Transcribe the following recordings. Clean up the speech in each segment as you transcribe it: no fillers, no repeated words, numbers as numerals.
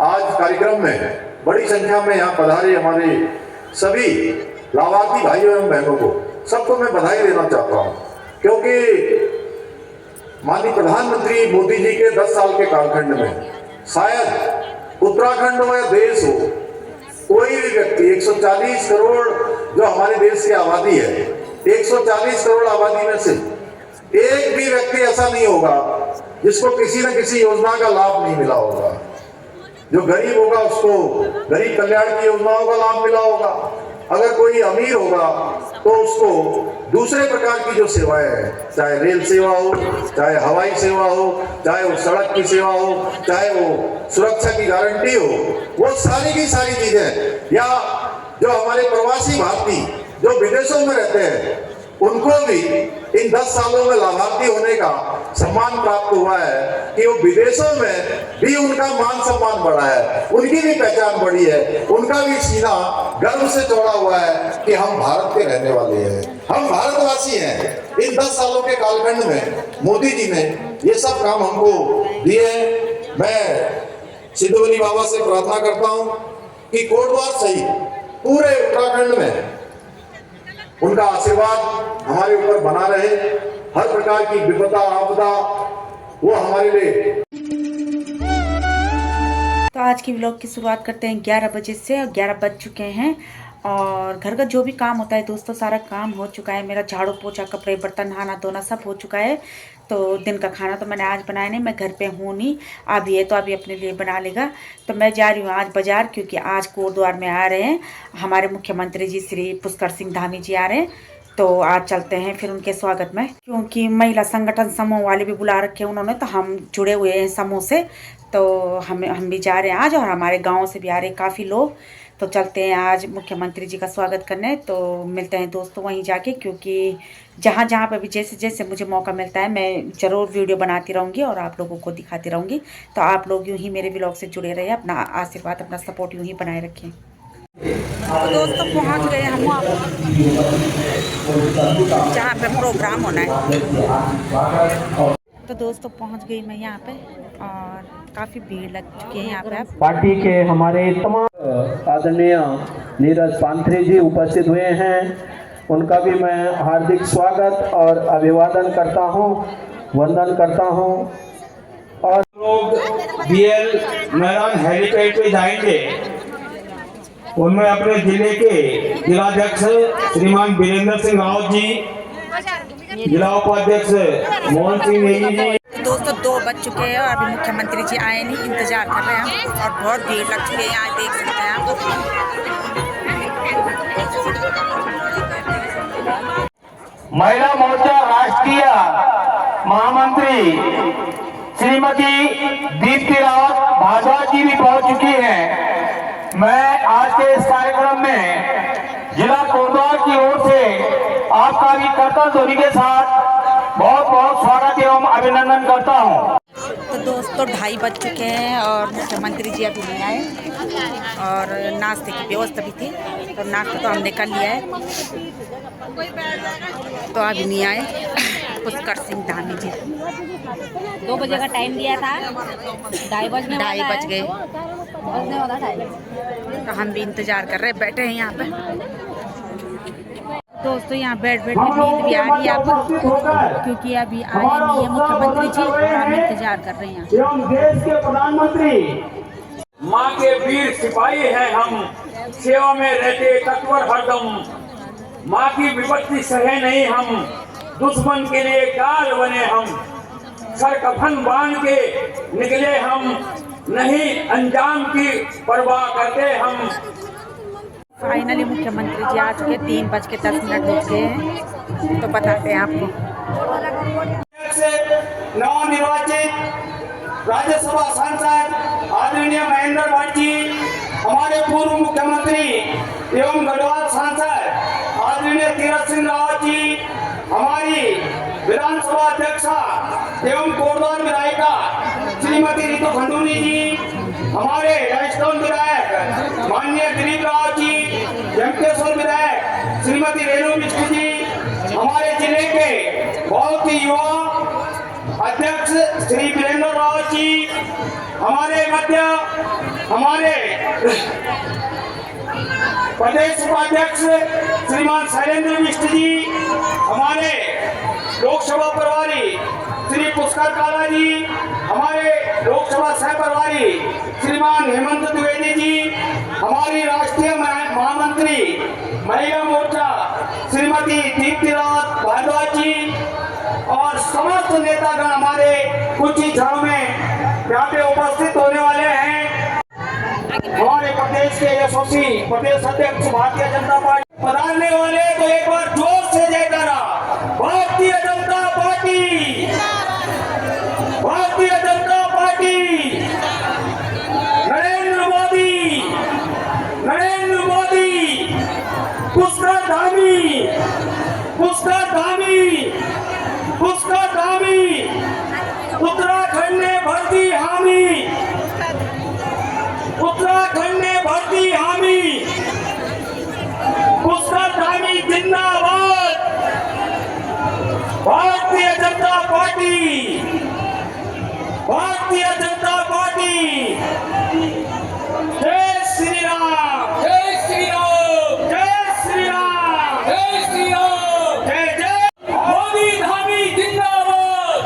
आज कार्यक्रम में बड़ी संख्या में यहाँ पधारे हमारे सभी लाभार्थी भाइयों एवं बहनों को सबको मैं बधाई देना चाहता हूँ, क्योंकि माननीय प्रधानमंत्री मोदी जी के 10 साल के कालखंड में शायद उत्तराखंड हो या देश हो, कोई भी व्यक्ति 140 करोड़ जो हमारे देश की आबादी है, 140 करोड़ आबादी में से एक भी व्यक्ति ऐसा नहीं होगा जिसको किसी न किसी योजना का लाभ नहीं मिला होगा। जो गरीब होगा उसको गरीब कल्याण की योजनाओं का लाभ मिला होगा, अगर कोई अमीर होगा तो उसको दूसरे प्रकार की जो सेवाएं हैं, चाहे रेल सेवा हो, चाहे हवाई सेवा हो, चाहे वो सड़क की सेवा हो, चाहे वो सुरक्षा की गारंटी हो, वो सारी की सारी चीजें, या जो हमारे प्रवासी भारतीय जो विदेशों में रहते हैं उनको भी इन 10 सालों में लाभार्थी होने का सम्मान प्राप्त हुआ है कि वो विदेशों में भी उनका मान सम्मान बढ़ा है, उनकी भी पहचान बढ़ी है, उनका भी सीना गर्व से चौड़ा हुआ है कि हम भारत के रहने वाले हैं, हम भारतवासी हैं। इन 10 सालों के कालखंड में मोदी जी ने ये सब काम हमको दिए हैं। मैं सिद्धोली बाबा से प्रार्थना करता हूँ कि कोटद्वार सहित पूरे उत्तराखंड में उनका आशीर्वाद हमारे ऊपर बना रहे, हर प्रकार की विपदा आपदा वो हमारे लिए। तो आज की व्लॉग की शुरुआत करते हैं 11 बजे से, और 11 बज चुके हैं और घर का जो भी काम होता है दोस्तों सारा काम हो चुका है। मेरा झाड़ू पोछा कपड़े बर्तन नहाना धोना सब हो चुका है। तो दिन का खाना तो मैंने आज बनाया नहीं, मैं घर पे हूँ नहीं, अभी है तो अभी अपने लिए बना लेगा। तो मैं जा रही हूँ आज बाजार, क्योंकि आज कोटद्वार में आ रहे हैं हमारे मुख्यमंत्री जी श्री पुष्कर सिंह धामी जी आ रहे हैं। तो आज चलते हैं फिर उनके स्वागत में, क्योंकि महिला संगठन समूह वाले भी बुला रखे हैं उन्होंने, तो हम जुड़े हुए हैं समूह से, तो हम भी जा रहे हैं आज, और हमारे गाँव से भी आ रहे हैं काफ़ी लोग। तो चलते हैं आज मुख्यमंत्री जी का स्वागत करने। तो मिलते हैं दोस्तों वहीं जाके, क्योंकि जहाँ जहाँ पे भी जैसे जैसे मुझे मौका मिलता है मैं ज़रूर वीडियो बनाती रहूँगी और आप लोगों को दिखाती रहूँगी। तो आप लोग यूँ ही मेरे व्लॉग से जुड़े रहिए, अपना आशीर्वाद अपना सपोर्ट यूँ ही बनाए रखें। तो दोस्तों पहुँच गए हम वहाँ जहाँ पे प्रोग्राम होना है। तो दोस्तों पहुँच गई मैं यहाँ पे, और काफ़ी भीड़ लग चुकी है यहाँ पे। पार्टी के हमारे तमाम आदरणीय नीरज पांथरे जी उपस्थित हुए हैं, उनका भी मैं हार्दिक स्वागत और अभिवादन करता हूं, वंदन करता हूं। और लोग बीएल मैदान हेलीपैड पे जाएंगे, उनमें अपने जिले के जिलाध्यक्ष श्रीमान वीरेंद्र सिंह रावत जी, जिला उपाध्यक्ष मोहन सिंह नेगी जी। दोस्तों 2 बज चुके हैं और अभी मुख्यमंत्री जी आए नहीं, इंतजार कर रहे हैं हम, और बहुत भीड़ लग चुकी है यहाँ, देख सकते हैं आप। महिला मोर्चा राष्ट्रीय महामंत्री श्रीमती दीप्ति रावत भारद्वाज जी भी पहुंच चुकी हैं। मैं आज के इस कार्यक्रम में जिला कोटद्वार की ओर से आपका भी करतल ध्वनि के साथ बहुत बहुत स्वागत एवं अभिनंदन करता हूं। तो दोस्तों 2:30 बज चुके हैं और मुख्यमंत्री जी अभी नहीं आए, और नाश्ते की व्यवस्था भी थी, तो नाश्ता तो हमने कर लिया है, तो अभी नहीं आए पुष्कर सिंह धामी जी। 2 बजे का टाइम दिया था, 2:30 बज गए, तो हम भी इंतजार कर रहे हैं, बैठे हैं यहाँ पे। दोस्तों यहाँ बैठ बैठ नींद भी आ रही है अब, क्योंकि अभी आए नहीं है मुख्यमंत्री जी, और हम इंतजार कर रहे हैं। एवं देश के प्रधानमंत्री माँ के वीर सिपाही हैं हम, सेवा में रहते तत्पर हरदम। माँ की विपत्ति सहे नहीं हम, दुश्मन के लिए काल बने हम। सर कफन बांध के निकले हम, नहीं अंजाम की परवाह करते हम। फाइनली मुख्यमंत्री जी आ चुके, 3:10 हो गए हैं, तो बताते हैं आपको। नवनिर्वाचित राज्यसभा सांसद आदरणीय महेंद्र भट्ट जी, हमारे पूर्व मुख्यमंत्री एवं गढ़वाल सांसद आदरणीय तीरथ सिंह रावत जी, हमारी विधानसभा अध्यक्षा एवं कोटद्वार विधायिका श्रीमती रितु खंडूरी जी, हमारे राजस्थान विधायक माननीय दिलीप राव जी, जमकेश्वर विधायक श्रीमती रेणु मिश्र जी, हमारे जिले के बहुत ही युवा अध्यक्ष अध्यक्ष श्री वीरेंद्र रावत जी, हमारे मध्य हमारे प्रदेश उपाध्यक्ष श्रीमान शैलेंद्र मिश्र जी, हमारे लोकसभा प्रभारी श्री पुष्कर काला जी, हमारे लोकसभा सह प्रभारी श्रीमान हेमंत द्विवेदी जी, हमारी राष्ट्रीय महामंत्री महिला मोर्चा श्रीमती दीप्ति रावत भारद्वाज जी और समस्त नेतागण हमारे कुछ ही क्षणों में यहाँ पे उपस्थित होने वाले हैं। हमारे प्रदेश के यशस्वी प्रदेश अध्यक्ष भारतीय जनता पार्टी पधारने वाले, तो एक बार जोर से जयकारा। भारतीय जनता पार्टी, भारतीय जनता पार्टी, नरेंद्र मोदी, नरेंद्र मोदी, पुष्कर धामी, पुष्कर धामी, पुष्कर धामी, उत्तराखंड ने भर्ती हामी, उत्तराखंड ने भर्ती हामी, पुष्कर धामी जिंदाबाद, भारतीय जनता पार्टी, भारतीय जनता पार्टी, जय श्री राम, जय श्री राम, जय श्री राम, जय श्री राम, जय जय मोदी धामी जिंदाबाद,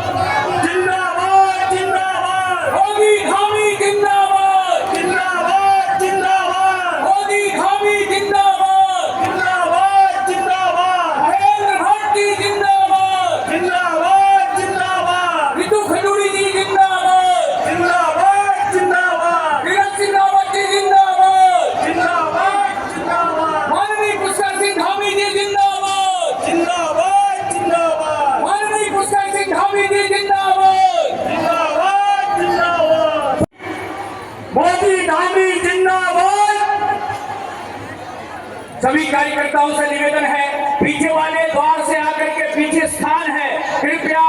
जिंदाबाद, जिंदाबाद, मोदी धामी जिंदाबाद, जिंदाबाद, जिंदाबाद, मोदी धामी जिंदाबाद, जिंदाबाद, जिंदाबाद, नरेंद्र भारती जिंदाबाद, जिंदाबाद, जिंदाबाद, रितु खडूरी जी जिंदाबाद, जिंदाबाद, जिंदाबाद, तीरथ सिंह रावत जी जिंदाबाद, जिंदाबाद, जिंदाबाद, माननीय पुष्कर सिंह धामी जी जिंदाबाद, जिंदाबाद, जिंदाबाद, माननीय पुष्कर सिंह धामी जी जिंदाबाद, जिंदाबाद, जिंदाबाद, मोदी धामी जिंदाबाद। सभी कार्यकर्ताओं से निवेदन है, पीछे वाले द्वार से आकर के पीछे स्थान है, कृपया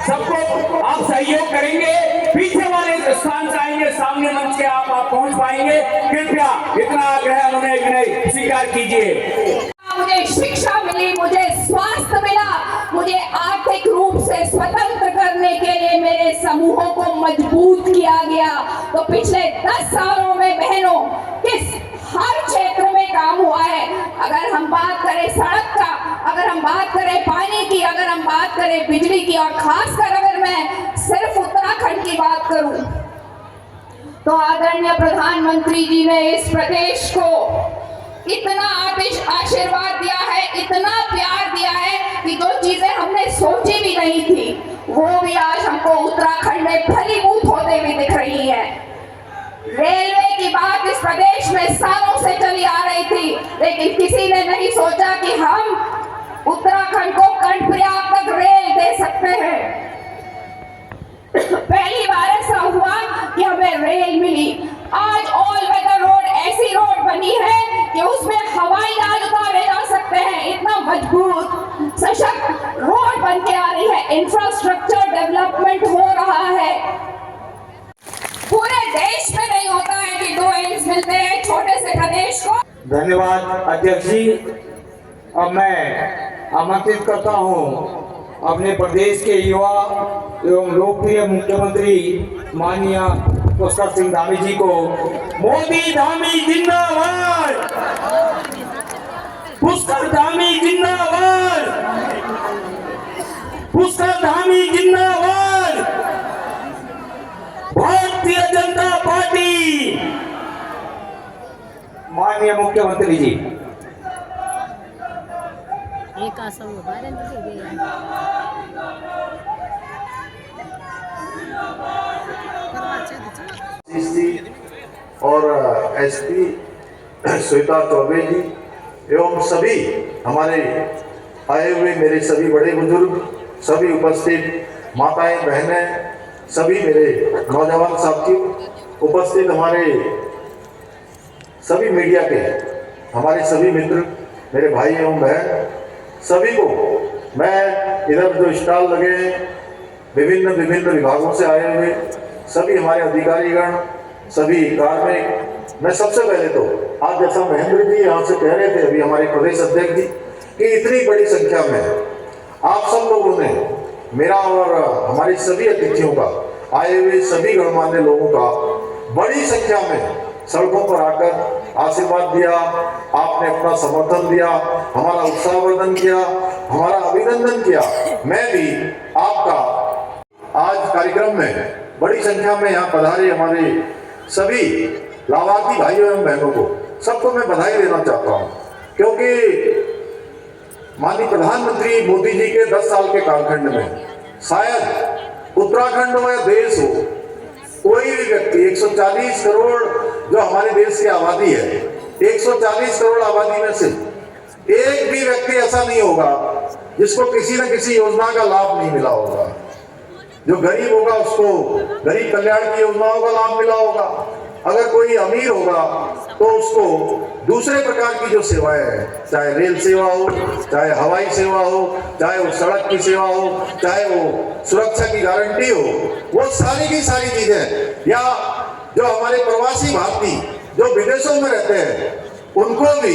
सबको आप सहयोग करेंगे। पीछे वाले स्थान से आएंगे, सामने मंच के आप पहुंच पाएंगे। कृपया इतना आग्रह उन्होंने विनय स्वीकार कीजिए। मुझे शिक्षा मिली, मुझे स्वास्थ्य मिला, मुझे आर्थिक रूप से स्वतंत्र करने के लिए मेरे समूहों को मजबूत किया गया। तो पिछले 10 सालों में बहनों किस हर क्षेत्र में काम हुआ है। अगर हम बात करें सड़क का, अगर हम बात करें पानी की, अगर हम बात करें बिजली की, और खासकर अगर मैं सिर्फ उत्तराखंड की बात करूं, तो आदरणीय प्रधानमंत्री जी ने इस प्रदेश को इतना आशीर्वाद दिया है, इतना प्यार दिया है कि जो चीजें हमने सोची भी नहीं थी वो भी आज हमको उत्तराखंड में फलीभूत होते हुए दिख रही है। रेलवे की बात इस प्रदेश में सालों से चली आ रही थी, लेकिन किसी ने नहीं सोचा कि हम उत्तराखंड को कर्णप्रयाग तक रेल दे सकते हैं। पहली बार ऐसा हुआ कि हमें रेल मिली। आज ऑल वेदर रोड ऐसी रोड बनी है कि उसमें हवाई जहाज उतारे जा सकते हैं। इतना मजबूत सशक्त रोड बन के आ रही है, इंफ्रास्ट्रक्चर डेवलपमेंट हो रहा है। पूरे देश में नहीं होता है कि 2 एम्स मिलते हैं छोटे से प्रदेश को। धन्यवाद अध्यक्ष जी। अब मैं आमंत्रित करता हूं अपने प्रदेश के युवा एवं लोकप्रिय मुख्यमंत्री माननीय पुष्कर सिंह धामी जी को। मोदी धामी जिंदाबाद, पुष्कर धामी जिंदाबाद, पुष्कर धामी जिंदाबाद, भारतीय जनता पार्टी। माननीय मुख्यमंत्री जी। एक आसन बारे में और एसपी श्वेता चौबे जी एवं सभी हमारे आए हुए मेरे सभी बड़े बुजुर्ग, सभी उपस्थित माताएं बहनें, सभी मेरे नौजवान साथियों, उपस्थित हमारे सभी मीडिया के हमारे सभी मित्र, मेरे भाई एवं बहन, सभी को मैं इधर जो स्टॉल लगे हैं विभिन्न विभिन्न विभागों से आए हुए सभी हमारे अधिकारीगण, सभी कार्मिक, मैं सबसे पहले तो आज जैसा महेंद्र जी यहाँ से कह रहे थे अभी हमारे प्रदेश अध्यक्ष जी कि इतनी बड़ी संख्या में आप सब लोगों ने मेरा और हमारे सभी अतिथियों का, आए हुए सभी गणमान्य लोगों का बड़ी संख्या में सड़कों पर आकर आशीर्वाद दिया, आपने अपना समर्थन दिया, हमारा उत्साहवर्धन किया, हमारा अभिनंदन किया। मैं भी आपका आज कार्यक्रम में बड़ी संख्या में यहाँ पधारे हमारे सभी लाभार्थी भाइयों एवं बहनों को सबको मैं बधाई देना चाहता हूँ, क्योंकि माननीय प्रधानमंत्री मोदी जी के 10 साल के कालखंड में शायद उत्तराखंड हो या देश हो, कोई भी व्यक्ति 140 करोड़ जो हमारे देश की आबादी है, 140 करोड़ आबादी में से एक भी व्यक्ति ऐसा नहीं होगा जिसको किसी न किसी योजना का लाभ नहीं मिला होगा। जो गरीब होगा उसको गरीब कल्याण की योजनाओं का लाभ मिला होगा, अगर कोई अमीर होगा तो उसको दूसरे प्रकार की जो सेवाएं हैं, चाहे रेल सेवा हो, चाहे हवाई सेवा हो, चाहे वो सड़क की सेवा हो, चाहे वो सुरक्षा की गारंटी हो, वो सारी की सारी चीजें, या जो हमारे प्रवासी भारतीय जो विदेशों में रहते हैं उनको भी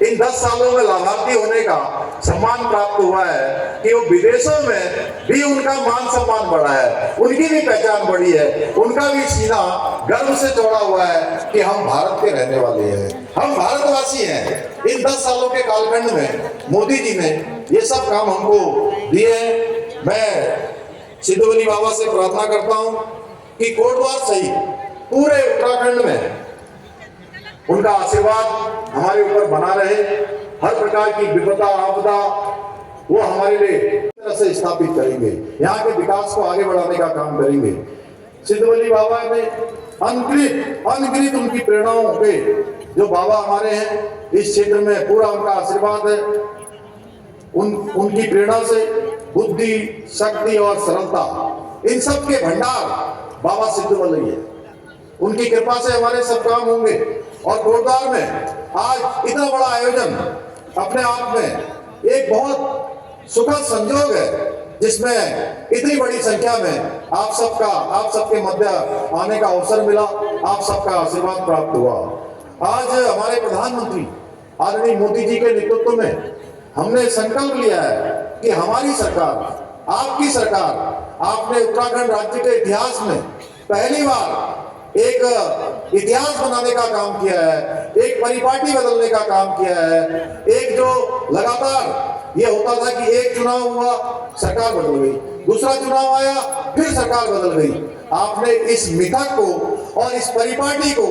इन 10 सालों में लाभार्थी होने का सम्मान प्राप्त हुआ है कि वो विदेशों में भी उनका मान सम्मान बढ़ा है, उनकी भी पहचान बढ़ी है, उनका भी सीना गर्व से चौड़ा हुआ है कि हम भारत के रहने वाले हैं, हम भारतवासी हैं। इन 10 सालों के कालखंड में मोदी जी ने ये सब काम हमको दिए हैं। मैं सिद्धू बली बाबा से प्रार्थना करता हूँ कि कोटद्वार सहित पूरे उत्तराखंड में उनका आशीर्वाद हमारे ऊपर बना रहे, हर प्रकार की विपदा आपदा वो हमारे लिए तरह से स्थापित करेंगे, यहाँ के विकास को आगे बढ़ाने का काम करेंगे। सिद्धू बली बाबा ने अनगिनत उनकी प्रेरणाओं पे जो बाबा हमारे हैं इस क्षेत्र में पूरा उनका आशीर्वाद है। उनकी प्रेरणा से बुद्धि, शक्ति और सरलता, इन सब के भंडार बाबा सिद्धू बली है। उनकी कृपा से हमारे सब काम होंगे। और कोटद्वार में आज इतना बड़ा आयोजन अपने आप में एक बहुत सुखद संयोग है, जिसमें इतनी बड़ी संख्या में आप सबके मध्य आने का अवसर मिला, आप सबका आशीर्वाद प्राप्त हुआ। आज हमारे प्रधानमंत्री आदरणीय मोदी जी के नेतृत्व में हमने संकल्प लिया है कि हमारी सरकार, आपकी सरकार, आपने उत्तराखंड राज्य के इतिहास में पहली बार एक इतिहास बनाने का काम किया है, एक परिपाटी बदलने का काम किया है। एक जो लगातार ये होता था कि एक चुनाव हुआ सरकार बदल गई, दूसरा चुनाव आया फिर सरकार बदल गई, आपने इस मिथक को और इस परिपाटी को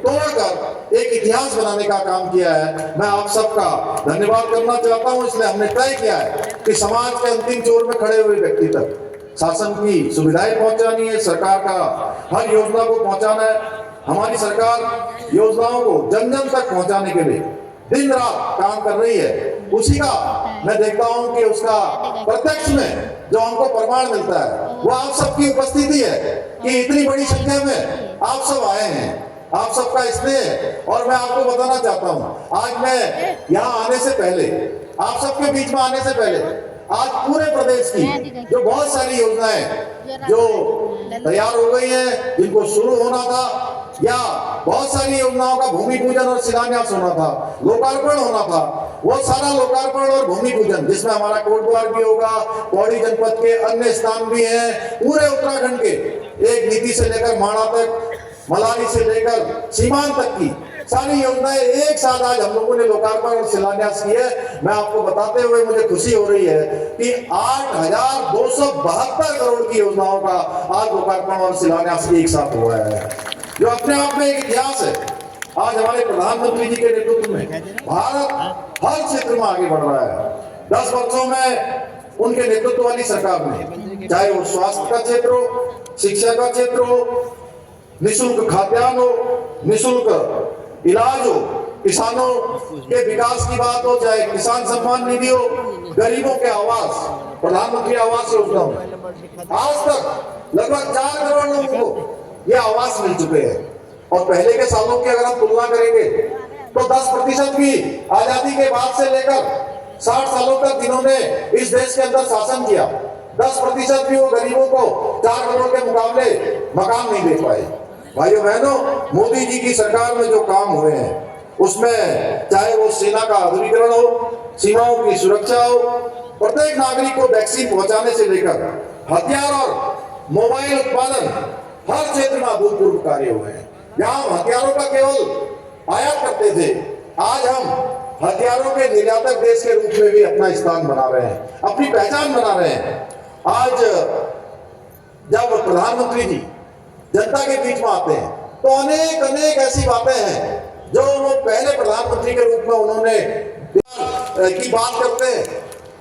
तोड़कर एक इतिहास बनाने का काम किया है। मैं आप सबका धन्यवाद करना चाहता हूं। इसलिए हमने तय किया है कि समाज के अंतिम छोर में खड़े हुए व्यक्ति तक शासन की सुविधाएं पहुंचानी है, सरकार का हर योजना को पहुंचाना है। हमारी सरकार योजनाओं को जन जन तक पहुंचाने के लिए दिन रात काम कर रही है। उसी का मैं देखता हूं कि उसका प्रत्यक्ष में जो हमको प्रमाण मिलता है वो आप सबकी उपस्थिति है कि इतनी बड़ी संख्या में आप सब आए हैं, आप सबका स्नेह। और मैं आपको बताना चाहता हूं, आज मैं यहाँ आने से पहले, आप सबके बीच में आने से पहले, आज पूरे प्रदेश की जो बहुत सारी योजनाएं जो तैयार हो गई हैं, जिनको शुरू होना था, या बहुत सारी योजनाओं का भूमि पूजन और शिलान्यास होना था, लोकार्पण होना था, वो सारा लोकार्पण और भूमि पूजन, जिसमें हमारा कोटद्वार भी होगा, पौड़ी जनपद के अन्य स्थान भी हैं, पूरे उत्तराखंड के एक नीति से लेकर माणा तक, मलारी से लेकर सीमांत तक की सारी योजनाएं एक साथ आज हम लोगों ने लोकार्पण और शिलान्यास की है। मैं आपको बताते हुए मुझे खुशी हो रही है कि 8,272 करोड़ की योजनाओं का आज लोकार्पण और शिलान्यास एक साथ हुआ है, जो अपने आप में एक इतिहास है। आज हमारे प्रधानमंत्री जी के नेतृत्व में भारत हर क्षेत्र में आगे बढ़ रहा है। 10 वर्षों में उनके नेतृत्व वाली सरकार ने, चाहे वो स्वास्थ्य का क्षेत्र हो, शिक्षा का क्षेत्र हो, निःशुल्क खाद्यान्न हो, निःशुल्क इलाज हो, किसानों के विकास की बात हो, चाहे किसान सम्मान निधि हो, गरीबों के आवास, प्रधानमंत्री आवास योजना हो, आज तक लगभग 4 करोड़ लोगों को ये आवास मिल चुके हैं। और पहले के सालों की अगर हम तुलना करेंगे तो 10% भी आजादी के बाद से लेकर 60 सालों तक जिन्होंने इस देश के अंदर शासन किया, 10% भी वो गरीबों को 4 करोड़ के मुकाबले मकान नहीं दे पाए। भाइयों बहनों, मोदी जी की सरकार में जो काम हुए हैं उसमें चाहे वो सेना का आधुनिकीकरण हो, सीमाओं की सुरक्षा हो, प्रत्येक नागरिक को वैक्सीन पहुंचाने से लेकर हथियार और मोबाइल उत्पादन हर क्षेत्र में अभूतपूर्व कार्य हुए हैं। जहां हम हथियारों का केवल आयात करते थे, आज हम हथियारों के निर्यातक देश के रूप में भी अपना स्थान बना रहे हैं, अपनी पहचान बना रहे हैं। आज जब प्रधानमंत्री जी जनता के बीच में आते हैं तो अनेक अनेक ऐसी बातें हैं जो वो पहले प्रधानमंत्री के रूप में उन्होंने की बात करते हैं।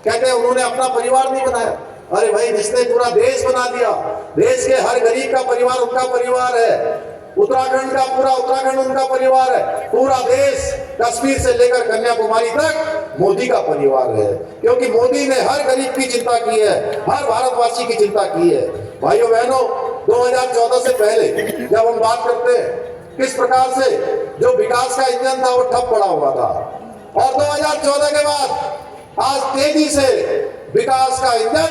कहते हैं उन्होंने अपना परिवार नहीं बनाया। अरे भाई, जिसने पूरा देश बना दिया, देश के हर गरीब का परिवार उनका परिवार है, उत्तराखंड का पूरा उत्तराखंड उनका परिवार है, पूरा देश कश्मीर से लेकर कन्याकुमारी तक मोदी का परिवार है। क्योंकि मोदी ने हर गरीब की चिंता की है, हर भारतवासी की चिंता की है। भाइयों बहनों, 2014 से पहले जब हम बात करते हैं किस प्रकार से जो विकास का इंजन था वो ठप पड़ा हुआ था, और 2014 के बाद आज तेजी से विकास का इंजन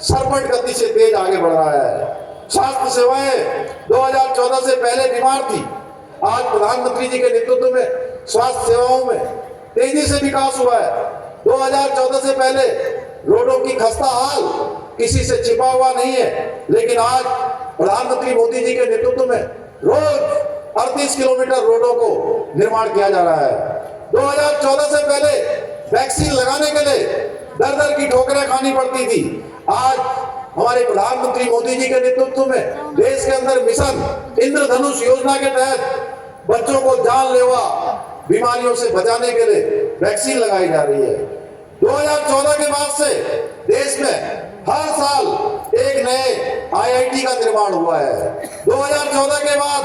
सरपट गति से तेज आगे बढ़ रहा है। स्वास्थ्य सेवाएं 2014 से पहले बीमार थी, आज प्रधानमंत्री जी के नेतृत्व में स्वास्थ्य सेवाओं में तेजी से विकास हुआ है। 2014 से पहले रोडों की खस्ता हाल किसी से छिपा हुआ नहीं है, लेकिन आज प्रधानमंत्री मोदी जी के नेतृत्व में रोज 38 किलोमीटर रोडों को निर्माण किया जा रहा है। 2014 से पहले वैक्सीन लगाने के लिए दर दर की ठोकरें खानी पड़ती थी, आज हमारे प्रधानमंत्री मोदी जी के नेतृत्व में देश के अंदर मिशन इंद्रधनुष योजना के तहत बच्चों को जानलेवा बीमारियों से बचाने के लिए वैक्सीन लगाई जा रही है। 2014 के बाद से देश में हर साल एक नए IIT का निर्माण हुआ है। 2014 के बाद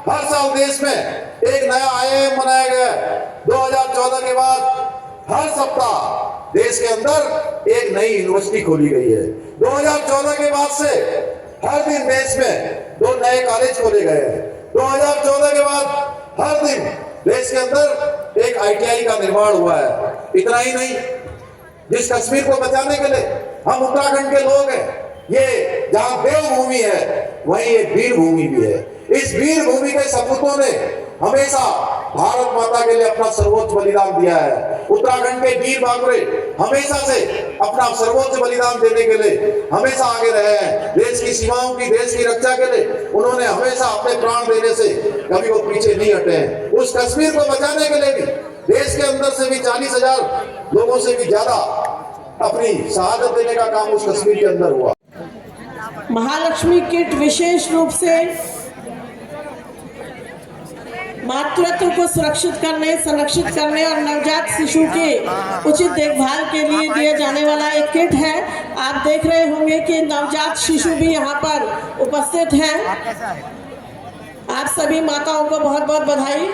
हर साल देश में एक नया IIM बनाया गया है। 2014 के बाद हर सप्ताह देश के अंदर एक नई यूनिवर्सिटी खोली गई है। 2014 के बाद से हर दिन देश में 2 नए कॉलेज खोले गए हैं। 2014 के बाद हर दिन देश के अंदर एक ITI का निर्माण हुआ है। इतना ही नहीं, जिस कश्मीर को बचाने के लिए हम उत्तराखंड के लोग हैं, ये जहां देवभूमि है वहीं एक वीर भूमि भी है। इस वीर भूमि के सपूतों ने हमेशा भारत माता के लिए अपना सर्वोच्च बलिदान दिया है। उत्तराखंड के वीर बाबरे हमेशा से अपना सर्वोच्च बलिदान देने के लिए हमेशा आगे रहे हैं। देश की सीमाओं की, देश की रक्षा के लिए उन्होंने हमेशा अपने प्राण देने से कभी वो पीछे नहीं हटे हैं। उस कश्मीर को बचाने के लिए भी देश के अंदर से भी 40,000 लोगों से भी ज्यादा अपनी शहादत देने का काम उस कश्मीर के अंदर हुआ। महालक्ष्मी किट विशेष रूप से मातृत्व को सुरक्षित करने, संरक्षित करने और नवजात शिशु के उचित देखभाल के लिए दिए जाने वाला एक किट है। आप देख रहे होंगे कि नवजात शिशु भी यहाँ पर उपस्थित हैं। आप सभी माताओं को बहुत बहुत बधाई।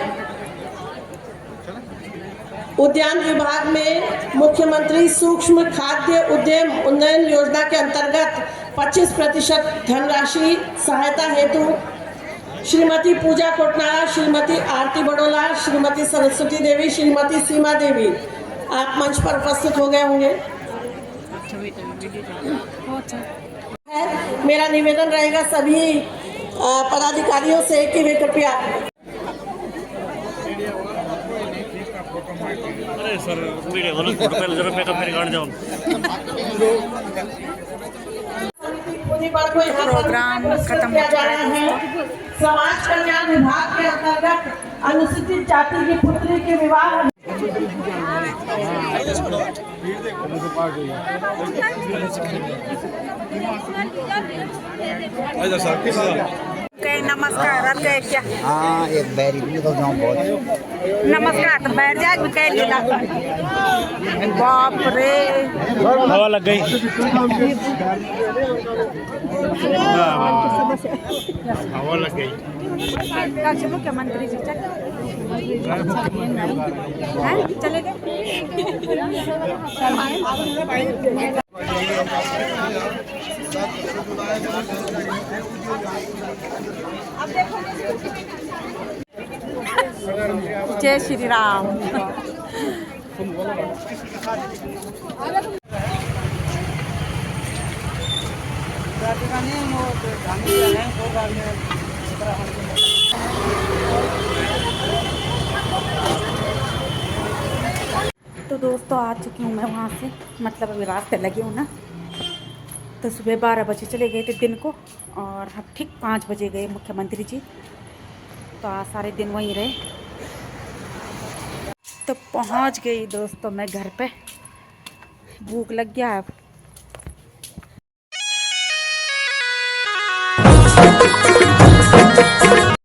उद्यान विभाग में मुख्यमंत्री सूक्ष्म खाद्य उद्यम उन्नयन योजना के अंतर्गत 25% धनराशि सहायता हेतु श्रीमती पूजा कोटनारा, श्रीमती आरती बड़ोला, श्रीमती सरस्वती देवी, श्रीमती सीमा देवी आप मंच पर उपस्थित हो गए होंगे। मेरा निवेदन रहेगा सभी पदाधिकारियों से कि वे कृपया प्रोग्राम खत्म हो चुका है। समाज कल्याण विभाग के अंतर्गत अनुसूचित जाति की पुत्री के विवाह नमस्कार क्या? हाँ, एक बैरी भी तो जाऊँ बहुत। नमस्कार तो बैठ जाए भी कह लेगा। बाप रे, हवा लग गई। हवा लग गई। मुख्यमंत्री जी चले गए। जय श्री राम। तो दोस्तों आ चुकी हूँ मैं वहाँ से, मतलब अभी रास्ते लगे हूँ ना। तो सुबह 12 बजे चले गए थे दिन को, और अब ठीक 5 बजे गए मुख्यमंत्री जी। तो आज सारे दिन वहीं रहे। तो पहुँच गई दोस्तों मैं घर पे। भूख लग गया है,